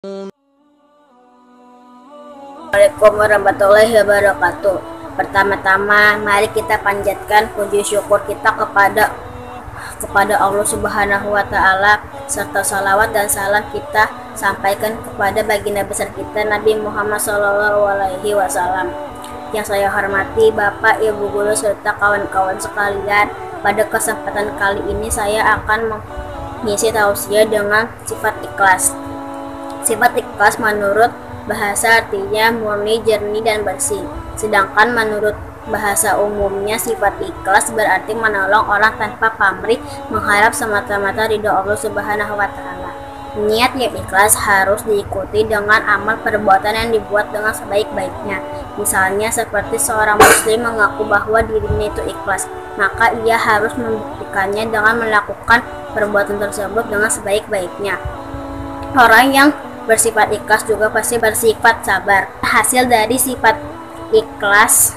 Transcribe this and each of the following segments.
Assalamualaikum warahmatullahi wabarakatuh. Pertama-tama, mari kita panjatkan puji syukur kita kepada Allah Subhanahu wa Ta'ala, serta salawat dan salam kita sampaikan kepada baginda besar kita Nabi Muhammad SAW. Yang saya hormati Bapak, Ibu guru serta kawan-kawan sekalian, pada kesempatan kali ini saya akan mengisi tausiah dengan sifat ikhlas. Sifat ikhlas menurut bahasa artinya murni, jernih, dan bersih. Sedangkan menurut bahasa umumnya sifat ikhlas berarti menolong orang tanpa pamrih, mengharap semata-mata ridho Allah Subhanahu wa Ta'ala. Niat yang ikhlas harus diikuti dengan amal perbuatan yang dibuat dengan sebaik-baiknya. Misalnya seperti seorang muslim mengaku bahwa dirinya itu ikhlas, maka ia harus membuktikannya dengan melakukan perbuatan tersebut dengan sebaik-baiknya. Orang yang bersifat ikhlas juga pasti bersifat sabar. Hasil dari sifat ikhlas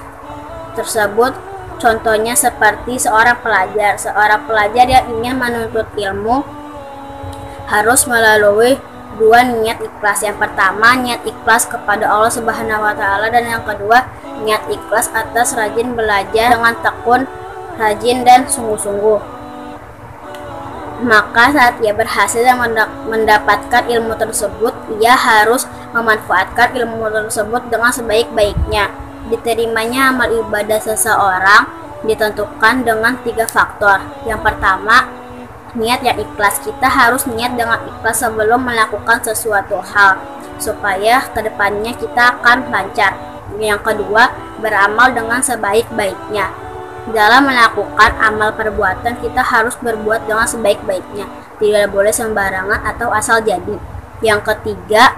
tersebut contohnya seperti seorang pelajar yang ingin menuntut ilmu harus melalui dua niat ikhlas. Yang pertama, niat ikhlas kepada Allah Subhanahu wa Ta'ala, dan yang kedua, niat ikhlas atas rajin belajar dengan tekun, rajin, dan sungguh-sungguh. Maka saat ia berhasil mendapatkan ilmu tersebut, ia harus memanfaatkan ilmu tersebut dengan sebaik-baiknya. Diterimanya amal ibadah seseorang ditentukan dengan 3 faktor. Yang pertama, niat yang ikhlas. Kita harus niat dengan ikhlas sebelum melakukan sesuatu hal, supaya kedepannya kita akan lancar. Yang kedua, beramal dengan sebaik-baiknya. Dalam melakukan amal perbuatan, kita harus berbuat dengan sebaik-baiknya, tidak boleh sembarangan atau asal jadi. Yang ketiga,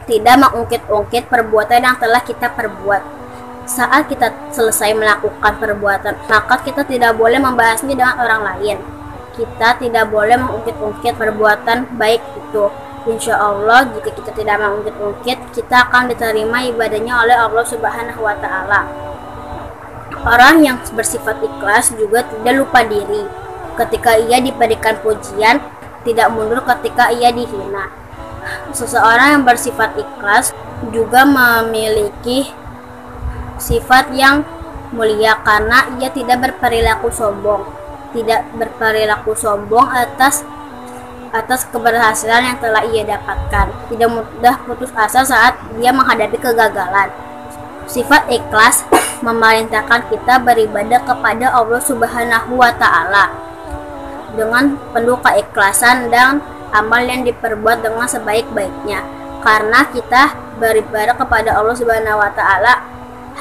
tidak mengungkit-ungkit perbuatan yang telah kita perbuat. Saat kita selesai melakukan perbuatan, maka kita tidak boleh membahasnya dengan orang lain. Kita tidak boleh mengungkit-ungkit perbuatan baik itu. Insya Allah, jika kita tidak mengungkit-ungkit, kita akan diterima ibadahnya oleh Allah Subhanahu wa Ta'ala. Orang yang bersifat ikhlas juga tidak lupa diri ketika ia diberikan pujian, tidak mundur ketika ia dihina. Seseorang yang bersifat ikhlas juga memiliki sifat yang mulia karena ia tidak berperilaku sombong. Tidak berperilaku sombong atas keberhasilan yang telah ia dapatkan. Tidak mudah putus asa saat ia menghadapi kegagalan. Sifat ikhlas memerintahkan kita beribadah kepada Allah Subhanahu wa Ta'ala dengan penuh keikhlasan dan amal yang diperbuat dengan sebaik-baiknya, karena kita beribadah kepada Allah Subhanahu wa Ta'ala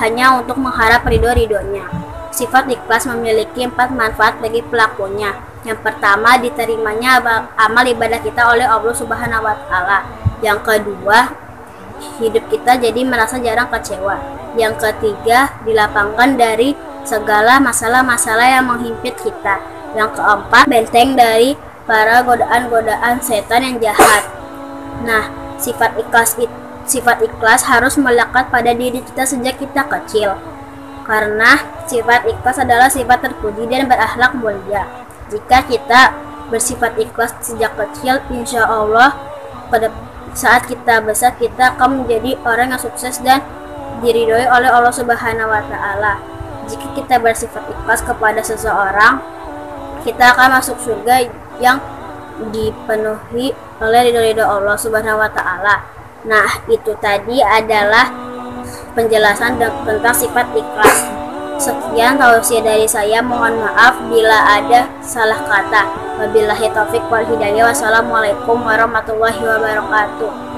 hanya untuk mengharap ridho-ridhonya. Sifat ikhlas memiliki 4 manfaat bagi pelakunya. Yang pertama, diterimanya amal ibadah kita oleh Allah Subhanahu wa Ta'ala. Yang kedua, hidup kita jadi merasa jarang kecewa. Yang ketiga, dilapangkan dari segala masalah-masalah yang menghimpit kita. Yang keempat, benteng dari para godaan-godaan setan yang jahat. Nah, sifat ikhlas harus melekat pada diri kita sejak kita kecil, karena sifat ikhlas adalah sifat terpuji dan berakhlak mulia. Jika kita bersifat ikhlas sejak kecil, insya Allah saat kita besar kita akan menjadi orang yang sukses dan diridhoi oleh Allah Subhanahu wa Ta'ala. Jika kita bersifat ikhlas kepada seseorang, kita akan masuk surga yang dipenuhi oleh ridho Allah Subhanahu wa Ta'ala. Nah, itu tadi adalah penjelasan tentang sifat ikhlas. Sekian tausiah dari saya, mohon maaf bila ada salah kata. Wabillahi taufik wal hidayah. Wassalamualaikum warahmatullahi wabarakatuh.